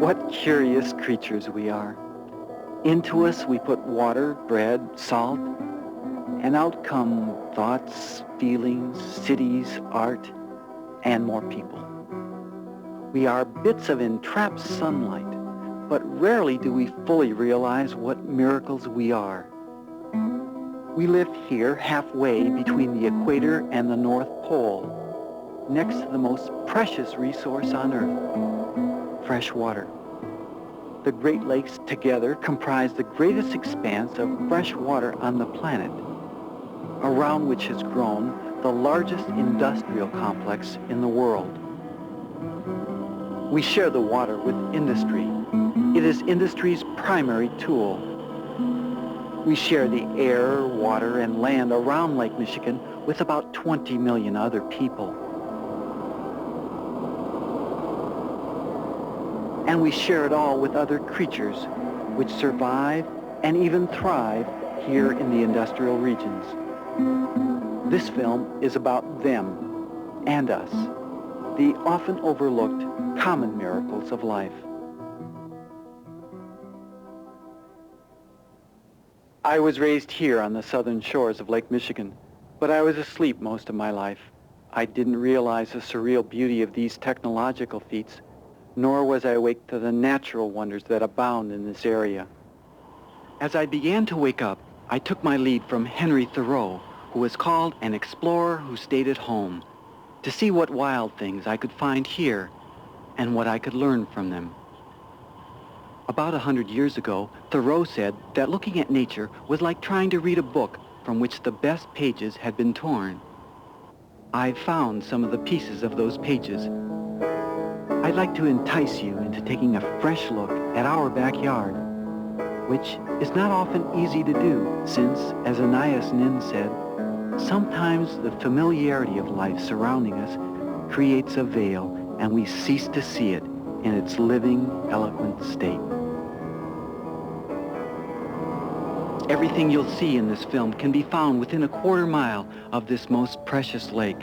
What curious creatures we are. Into us we put water, bread, salt, and out come thoughts, feelings, cities, art, and more people. We are bits of entrapped sunlight, but rarely do we fully realize what miracles we are. We live here halfway between the equator and the North Pole, next to the most precious resource on Earth, fresh water. The Great Lakes together comprise the greatest expanse of fresh water on the planet, around which has grown the largest industrial complex in the world. We share the water with industry. It is industry's primary tool. We share the air, water, and land around Lake Michigan with about 20 million other people. And we share it all with other creatures which survive and even thrive here in the industrial regions. This film is about them and us, the often overlooked common miracles of life. I was raised here on the southern shores of Lake Michigan, but I was asleep most of my life. I didn't realize the surreal beauty of these technological feats, nor was I awake to the natural wonders that abound in this area. As I began to wake up, I took my lead from Henry Thoreau, who was called an explorer who stayed at home, to see what wild things I could find here and what I could learn from them. About 100 years ago, Thoreau said that looking at nature was like trying to read a book from which the best pages had been torn. I found some of the pieces of those pages. I'd like to entice you into taking a fresh look at our backyard, which is not often easy to do since, as Anais Nin said, sometimes the familiarity of life surrounding us creates a veil and we cease to see it in its living, eloquent state. Everything you'll see in this film can be found within a quarter mile of this most precious lake,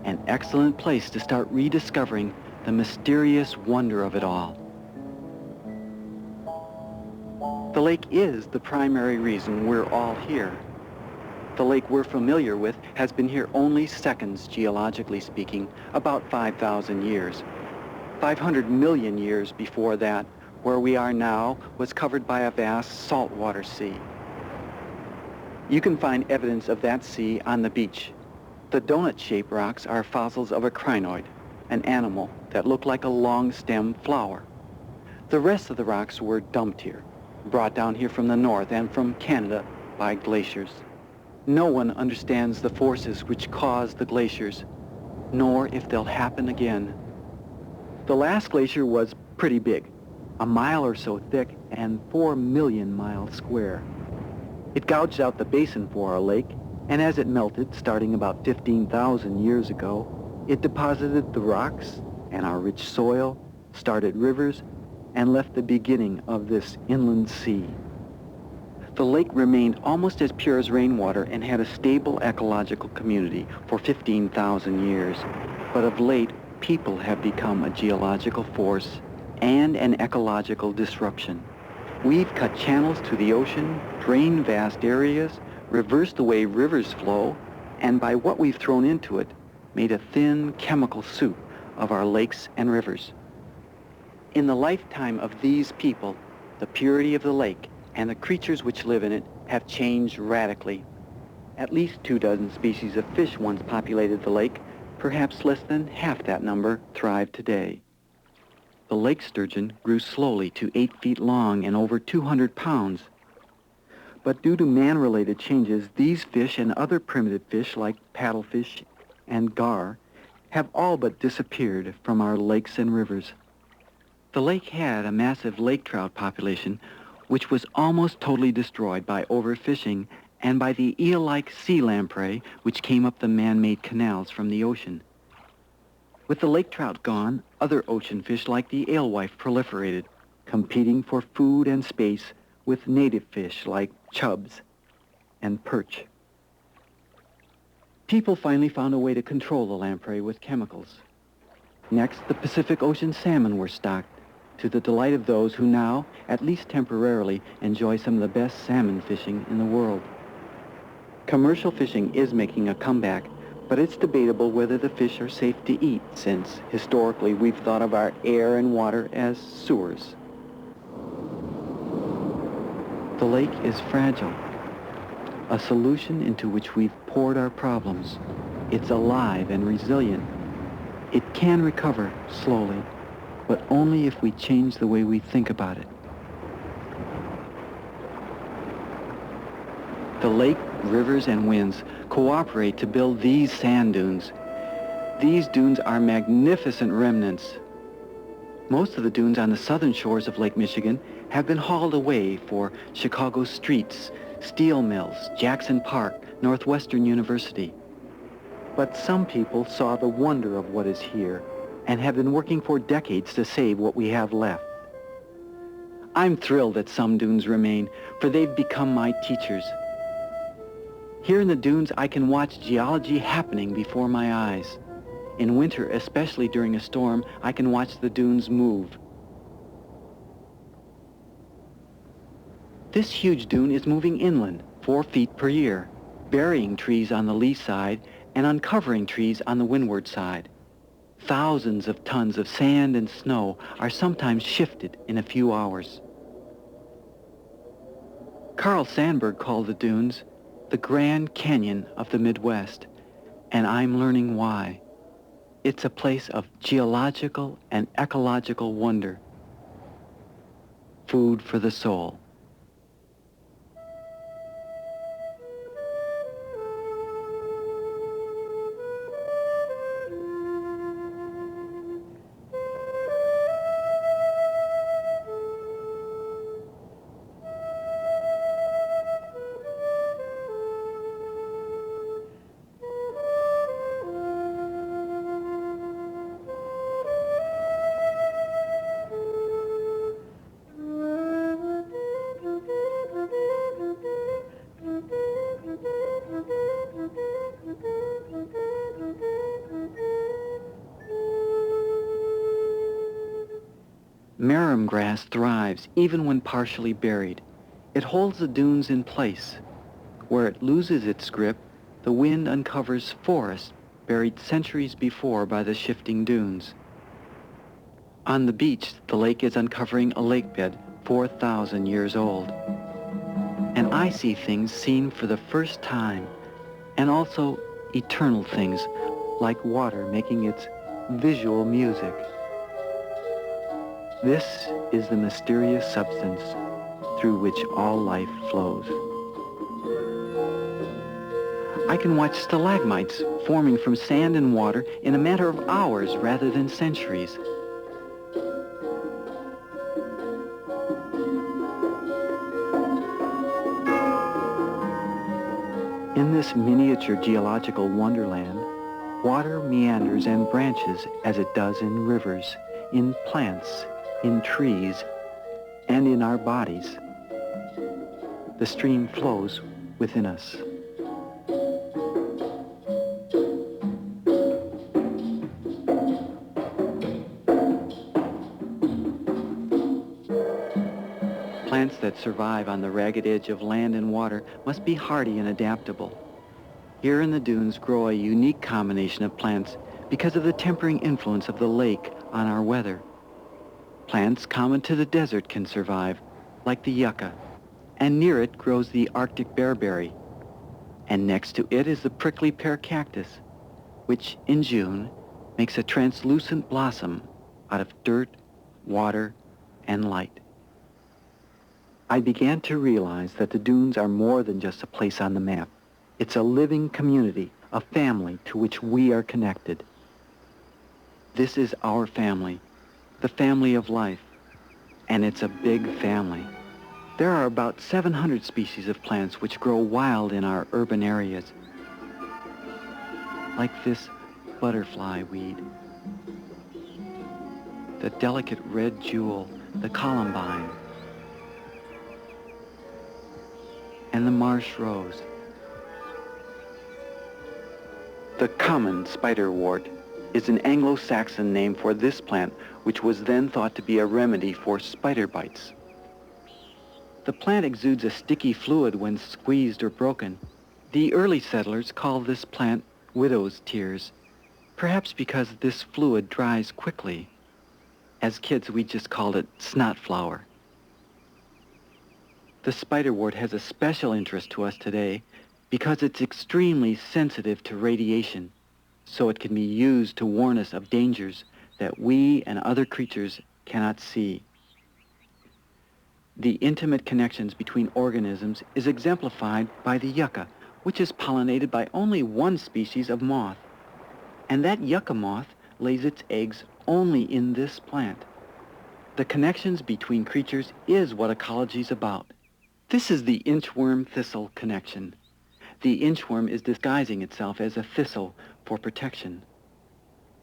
an excellent place to start rediscovering the mysterious wonder of it all. The lake is the primary reason we're all here. The lake we're familiar with has been here only seconds, geologically speaking, about 5,000 years. 500 million years before that, where we are now, was covered by a vast saltwater sea. You can find evidence of that sea on the beach. The donut-shaped rocks are fossils of a crinoid, an animal that looked like a long-stemmed flower. The rest of the rocks were dumped here, brought down here from the north and from Canada by glaciers. No one understands the forces which caused the glaciers, nor if they'll happen again. The last glacier was pretty big, a mile or so thick and 4 million miles square. It gouged out the basin for our lake, and as it melted, starting about 15,000 years ago, it deposited the rocks and our rich soil, started rivers, and left the beginning of this inland sea. The lake remained almost as pure as rainwater and had a stable ecological community for 15,000 years. But of late, people have become a geological force and an ecological disruption. We've cut channels to the ocean, drained vast areas, reversed the way rivers flow, and by what we've thrown into it, made a thin chemical soup of our lakes and rivers. In the lifetime of these people, the purity of the lake and the creatures which live in it have changed radically. At least 24 species of fish once populated the lake. Perhaps less than half that number thrive today. The lake sturgeon grew slowly to 8 feet long and over 200 pounds. But due to man-related changes, these fish and other primitive fish like paddlefish and gar have all but disappeared from our lakes and rivers. The lake had a massive lake trout population which was almost totally destroyed by overfishing and by the eel-like sea lamprey which came up the man-made canals from the ocean. With the lake trout gone, other ocean fish like the alewife proliferated, competing for food and space with native fish like chubs and perch. People finally found a way to control the lamprey with chemicals. Next, the Pacific Ocean salmon were stocked, to the delight of those who now, at least temporarily, enjoy some of the best salmon fishing in the world. Commercial fishing is making a comeback, but it's debatable whether the fish are safe to eat, since historically we've thought of our air and water as sewers. The lake is fragile, a solution into which we've poured our problems. It's alive and resilient. It can recover slowly, but only if we change the way we think about it. The lake, rivers, and winds cooperate to build these sand dunes. These dunes are magnificent remnants. Most of the dunes on the southern shores of Lake Michigan have been hauled away for Chicago streets, steel mills, Jackson Park, Northwestern University. But some people saw the wonder of what is here and have been working for decades to save what we have left. I'm thrilled that some dunes remain, for they've become my teachers. Here in the dunes, I can watch geology happening before my eyes. In winter, especially during a storm, I can watch the dunes move. This huge dune is moving inland, 4 feet per year, burying trees on the lee side and uncovering trees on the windward side. Thousands of tons of sand and snow are sometimes shifted in a few hours. Carl Sandburg called the dunes the Grand Canyon of the Midwest, and I'm learning why. It's a place of geological and ecological wonder. Food for the soul. Marram grass thrives even when partially buried. It holds the dunes in place. Where it loses its grip, the wind uncovers forests buried centuries before by the shifting dunes. On the beach, the lake is uncovering a lakebed 4,000 years old. And I see things seen for the first time, and also eternal things, like water making its visual music. This is the mysterious substance through which all life flows. I can watch stalagmites forming from sand and water in a matter of hours rather than centuries. In this miniature geological wonderland, water meanders and branches as it does in rivers, in plants, in trees, and in our bodies. The stream flows within us. Plants that survive on the ragged edge of land and water must be hardy and adaptable. Here in the dunes grow a unique combination of plants because of the tempering influence of the lake on our weather. Plants common to the desert can survive, like the yucca, and near it grows the Arctic bearberry, and next to it is the prickly pear cactus, which in June makes a translucent blossom out of dirt, water, and light. I began to realize that the dunes are more than just a place on the map. It's a living community, a family to which we are connected. This is our family, the family of life, and it's a big family. There are about 700 species of plants which grow wild in our urban areas, like this butterfly weed, the delicate red jewel, the columbine, and the marsh rose, the common spiderwort, is an Anglo-Saxon name for this plant, which was then thought to be a remedy for spider bites. The plant exudes a sticky fluid when squeezed or broken. The early settlers called this plant widow's tears, perhaps because this fluid dries quickly. As kids, we just called it snot flower. The spiderwort has a special interest to us today because it's extremely sensitive to radiation, so it can be used to warn us of dangers that we and other creatures cannot see. The intimate connections between organisms is exemplified by the yucca, which is pollinated by only one species of moth. And that yucca moth lays its eggs only in this plant. The connections between creatures is what ecology is about. This is the inchworm thistle connection. The inchworm is disguising itself as a thistle for protection.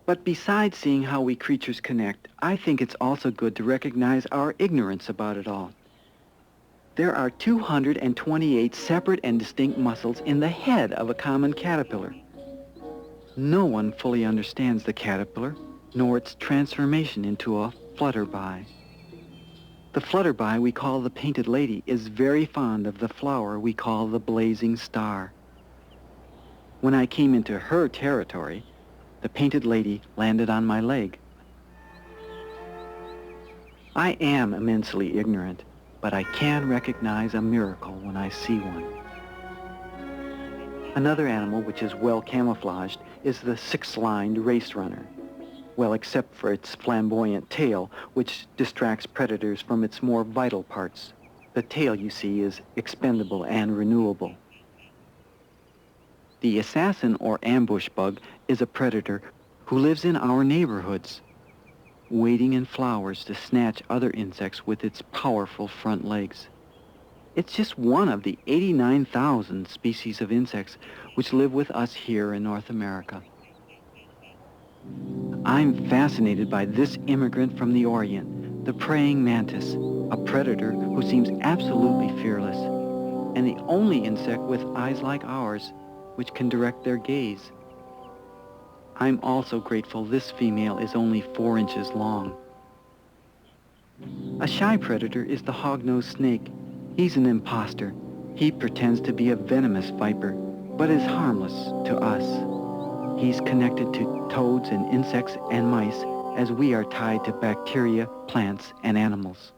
But besides seeing how we creatures connect, I think it's also good to recognize our ignorance about it all. There are 228 separate and distinct muscles in the head of a common caterpillar. No one fully understands the caterpillar, nor its transformation into a flutterby. The flutterby we call the painted lady is very fond of the flower we call the blazing star. When I came into her territory, the painted lady landed on my leg. I am immensely ignorant, but I can recognize a miracle when I see one. Another animal which is well camouflaged is the six-lined race runner. Well, except for its flamboyant tail, which distracts predators from its more vital parts. The tail, you see, is expendable and renewable. The assassin or ambush bug is a predator who lives in our neighborhoods, waiting in flowers to snatch other insects with its powerful front legs. It's just one of the 89,000 species of insects which live with us here in North America. I'm fascinated by this immigrant from the Orient, the praying mantis, a predator who seems absolutely fearless, and the only insect with eyes like ours, which can direct their gaze. I'm also grateful this female is only 4 inches long. A shy predator is the hognose snake. He's an imposter. He pretends to be a venomous viper, but is harmless to us. He's connected to toads and insects and mice as we are tied to bacteria, plants, and animals.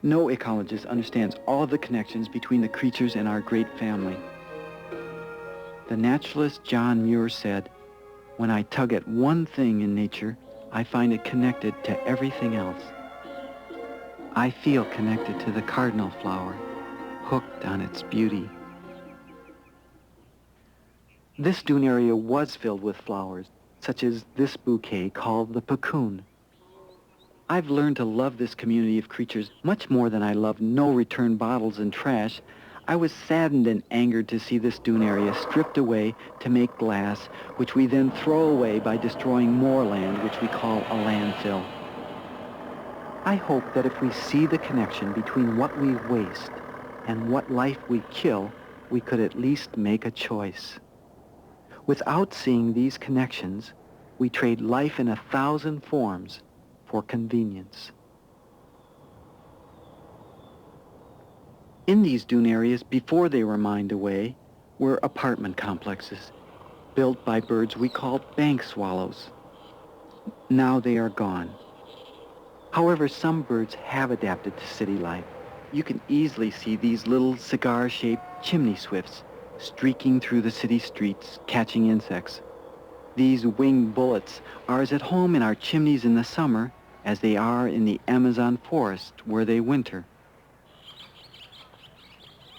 No ecologist understands all of the connections between the creatures in our great family. The naturalist John Muir said, "When I tug at one thing in nature, I find it connected to everything else." I feel connected to the cardinal flower, hooked on its beauty. This dune area was filled with flowers, such as this bouquet called the puccoon. I've learned to love this community of creatures much more than I loved no-return bottles and trash. I was saddened and angered to see this dune area stripped away to make glass, which we then throw away by destroying more land, which we call a landfill. I hope that if we see the connection between what we waste and what life we kill, we could at least make a choice. Without seeing these connections, we trade life in 1,000 forms for convenience. In these dune areas, before they were mined away, were apartment complexes built by birds we call bank swallows. Now they are gone. However, some birds have adapted to city life. You can easily see these little cigar-shaped chimney swifts streaking through the city streets, catching insects. These winged bullets are as at home in our chimneys in the summer as they are in the Amazon forest where they winter.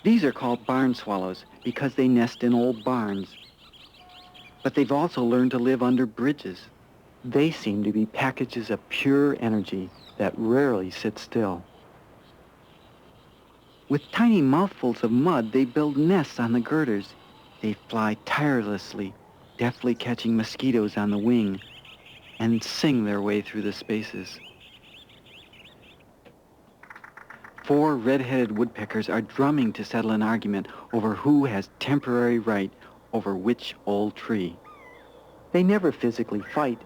These are called barn swallows because they nest in old barns. But they've also learned to live under bridges. They seem to be packages of pure energy that rarely sit still. With tiny mouthfuls of mud, they build nests on the girders. They fly tirelessly, deftly catching mosquitoes on the wing, and sing their way through the spaces. 4 red-headed woodpeckers are drumming to settle an argument over who has temporary right over which old tree. They never physically fight.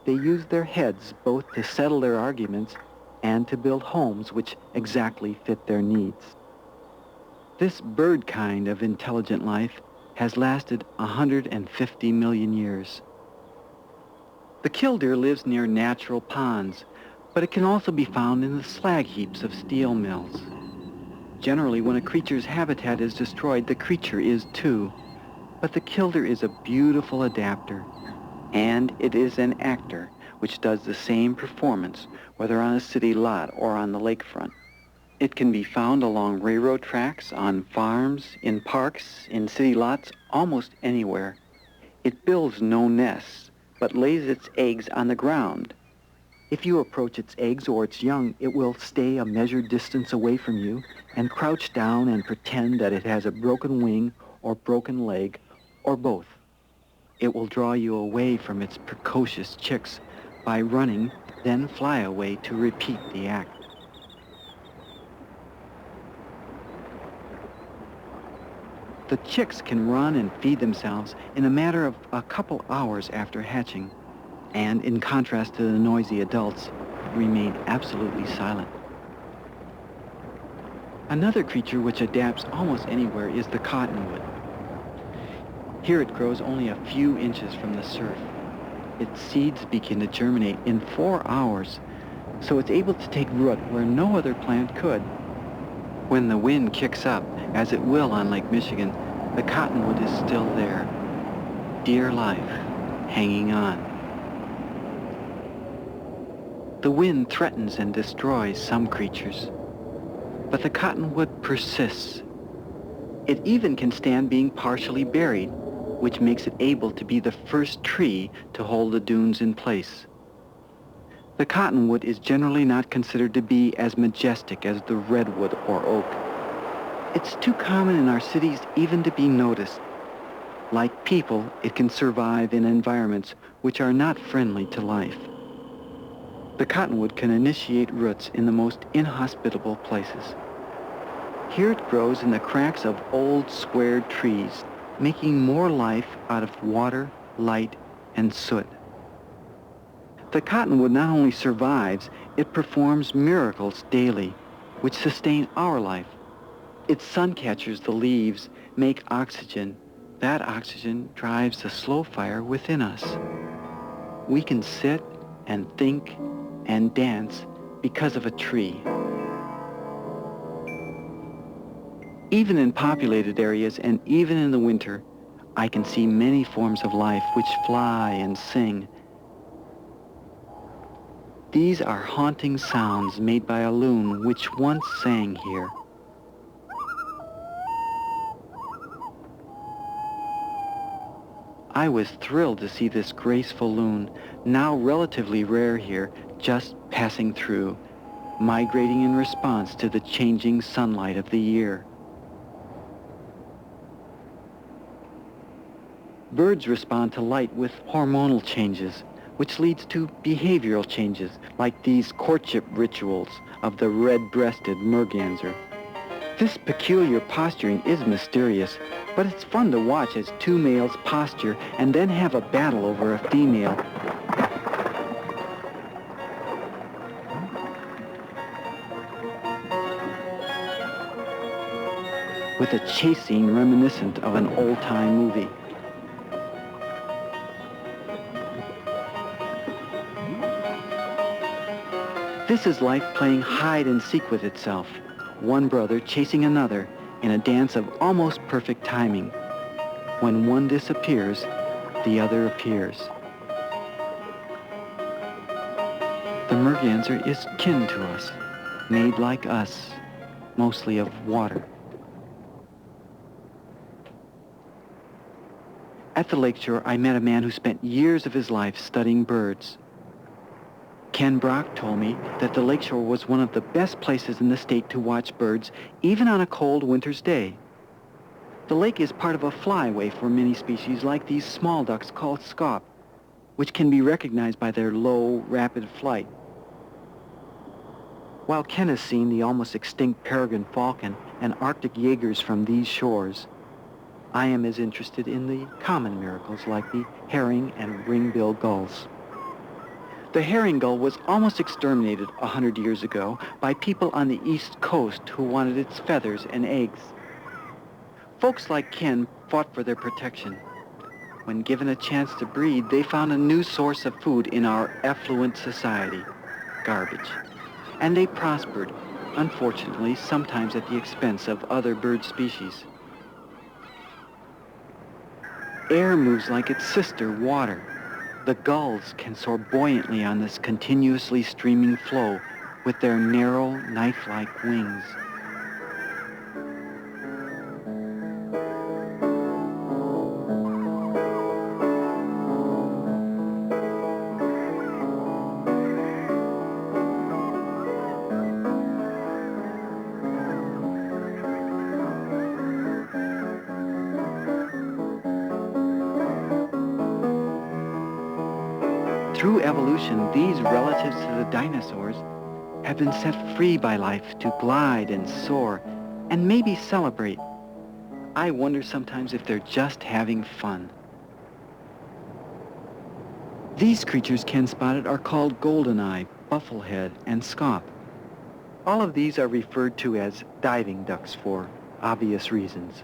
They use their heads both to settle their arguments and to build homes which exactly fit their needs. This bird kind of intelligent life has lasted 150 million years. The killdeer lives near natural ponds, but it can also be found in the slag heaps of steel mills. Generally, when a creature's habitat is destroyed, the creature is too. But the killdeer is a beautiful adapter, and it is an actor which does the same performance, whether on a city lot or on the lakefront. It can be found along railroad tracks, on farms, in parks, in city lots, almost anywhere. It builds no nests, but lays its eggs on the ground. If you approach its eggs or its young, it will stay a measured distance away from you and crouch down and pretend that it has a broken wing or broken leg or both. It will draw you away from its precocious chicks by running, then fly away to repeat the act. The chicks can run and feed themselves in a matter of a couple hours after hatching, and in contrast to the noisy adults, remain absolutely silent. Another creature which adapts almost anywhere is the cottonwood. Here it grows only a few inches from the surf. Its seeds begin to germinate in 4 hours, so it's able to take root where no other plant could. When the wind kicks up, as it will on Lake Michigan, the cottonwood is still there. Dear life, hanging on. The wind threatens and destroys some creatures, but the cottonwood persists. It even can stand being partially buried, which makes it able to be the first tree to hold the dunes in place. The cottonwood is generally not considered to be as majestic as the redwood or oak. It's too common in our cities even to be noticed. Like people, it can survive in environments which are not friendly to life. The cottonwood can initiate roots in the most inhospitable places. Here it grows in the cracks of old squared trees, making more life out of water, light, and soot. The cottonwood not only survives, it performs miracles daily, which sustain our life. Its sun catchers, the leaves, make oxygen. That oxygen drives the slow fire within us. We can sit and think and dance because of a tree. Even in populated areas and even in the winter, I can see many forms of life which fly and sing. These are haunting sounds made by a loon which once sang here. I was thrilled to see this graceful loon, now relatively rare here, just passing through, migrating in response to the changing sunlight of the year. Birds respond to light with hormonal changes, which leads to behavioral changes, like these courtship rituals of the red-breasted merganser. This peculiar posturing is mysterious, but it's fun to watch as two males posture and then have a battle over a female. With a chase scene reminiscent of an old-time movie. This is life playing hide and seek with itself, one brother chasing another in a dance of almost perfect timing. When one disappears, the other appears. The merganser is kin to us, made like us, mostly of water. At the lakeshore, I met a man who spent years of his life studying birds. Ken Brock told me that the lakeshore was one of the best places in the state to watch birds, even on a cold winter's day. The lake is part of a flyway for many species like these small ducks called scaup, which can be recognized by their low, rapid flight. While Ken has seen the almost extinct peregrine falcon and Arctic jaegers from these shores, I am as interested in the common miracles like the herring and ring-bill gulls. The herring gull was almost exterminated 100 years ago by people on the East Coast who wanted its feathers and eggs. Folks like Ken fought for their protection. When given a chance to breed, they found a new source of food in our affluent society, garbage. And they prospered, unfortunately, sometimes at the expense of other bird species. Air moves like its sister, water. The gulls can soar buoyantly on this continuously streaming flow with their narrow, knife-like wings. Through evolution, these relatives to the dinosaurs have been set free by life to glide and soar and maybe celebrate. I wonder sometimes if they're just having fun. These creatures Ken spotted are called goldeneye, bufflehead, and scaup. All of these are referred to as diving ducks for obvious reasons.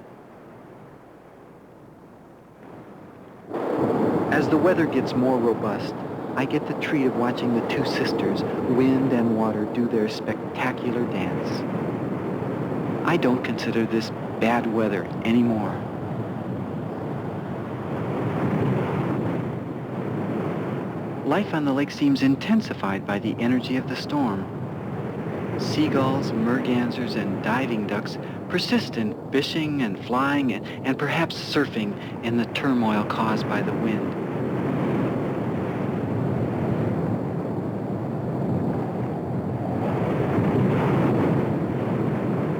As the weather gets more robust, I get the treat of watching the two sisters, wind and water, do their spectacular dance. I don't consider this bad weather anymore. Life on the lake seems intensified by the energy of the storm. Seagulls, mergansers, and diving ducks persist in fishing and flying and perhaps surfing in the turmoil caused by the wind.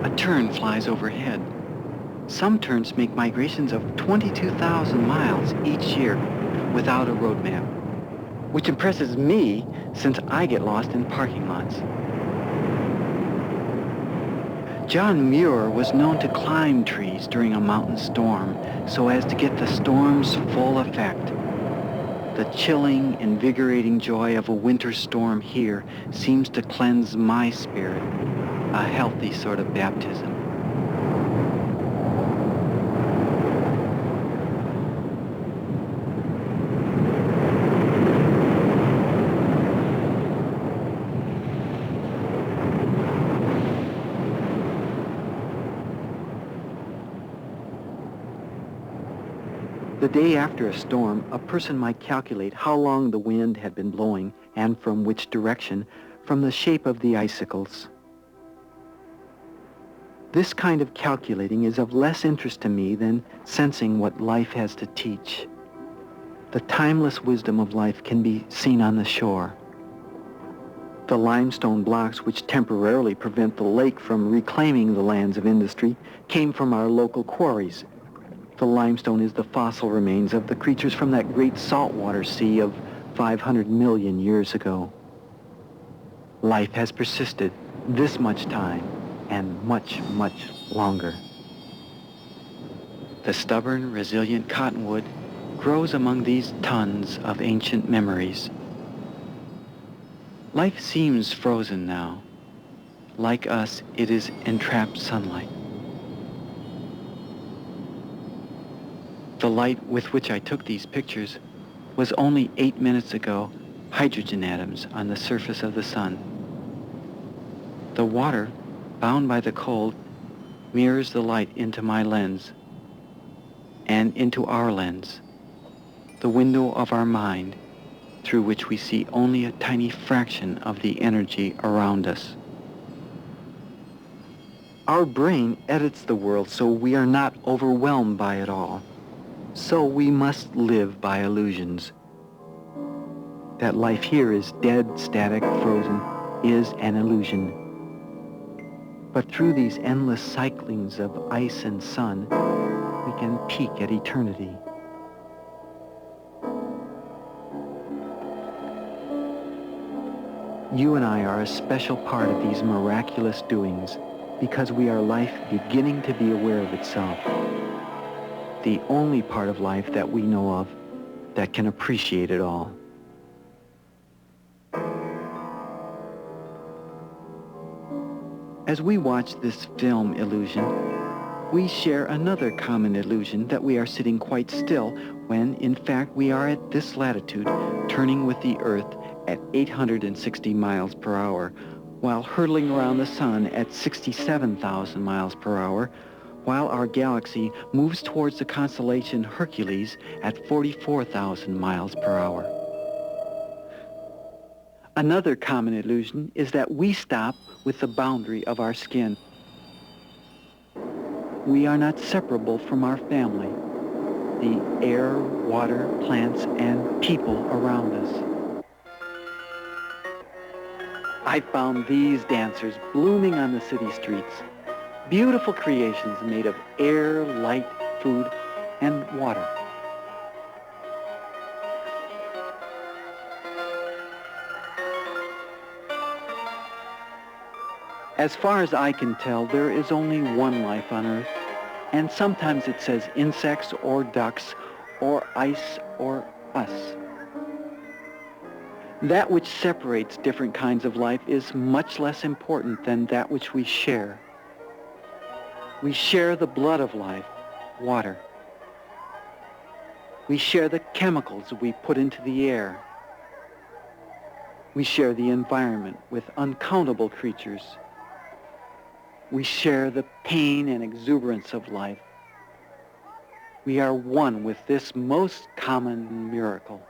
A tern flies overhead. Some terns make migrations of 22,000 miles each year without a road map, which impresses me since I get lost in parking lots. John Muir was known to climb trees during a mountain storm so as to get the storm's full effect. The chilling, invigorating joy of a winter storm here seems to cleanse my spirit, a healthy sort of baptism. The day after a storm, a person might calculate how long the wind had been blowing and from which direction, from the shape of the icicles. This kind of calculating is of less interest to me than sensing what life has to teach. The timeless wisdom of life can be seen on the shore. The limestone blocks which temporarily prevent the lake from reclaiming the lands of industry came from our local quarries. The limestone is the fossil remains of the creatures from that great saltwater sea of 500 million years ago. Life has persisted this much time and much, much longer. The stubborn, resilient cottonwood grows among these tons of ancient memories. Life seems frozen now. Like us, it is entrapped sunlight. The light with which I took these pictures was only 8 minutes ago hydrogen atoms on the surface of the sun. The water, bound by the cold, mirrors the light into my lens and into our lens, the window of our mind through which we see only a tiny fraction of the energy around us. Our brain edits the world so we are not overwhelmed by it all. So we must live by illusions. That life here is dead, static, frozen, is an illusion. But through these endless cyclings of ice and sun, we can peek at eternity. You and I are a special part of these miraculous doings because we are life beginning to be aware of itself. the only part of life that we know of that can appreciate it all. As we watch this film illusion, we share another common illusion that we are sitting quite still when, in fact, we are at this latitude, turning with the Earth at 860 miles per hour, while hurtling around the sun at 67,000 miles per hour, while our galaxy moves towards the constellation Hercules at 44,000 miles per hour. Another common illusion is that we stop with the boundary of our skin. We are not separable from our family, the air, water, plants, and people around us. I found these dancers blooming on the city streets, beautiful creations made of air, light, food, and water. As far as I can tell, there is only one life on Earth, and sometimes it says insects or ducks or ice or us. That which separates different kinds of life is much less important than that which we share. We share the blood of life, water. We share the chemicals we put into the air. We share the environment with uncountable creatures. We share the pain and exuberance of life. We are one with this most common miracle.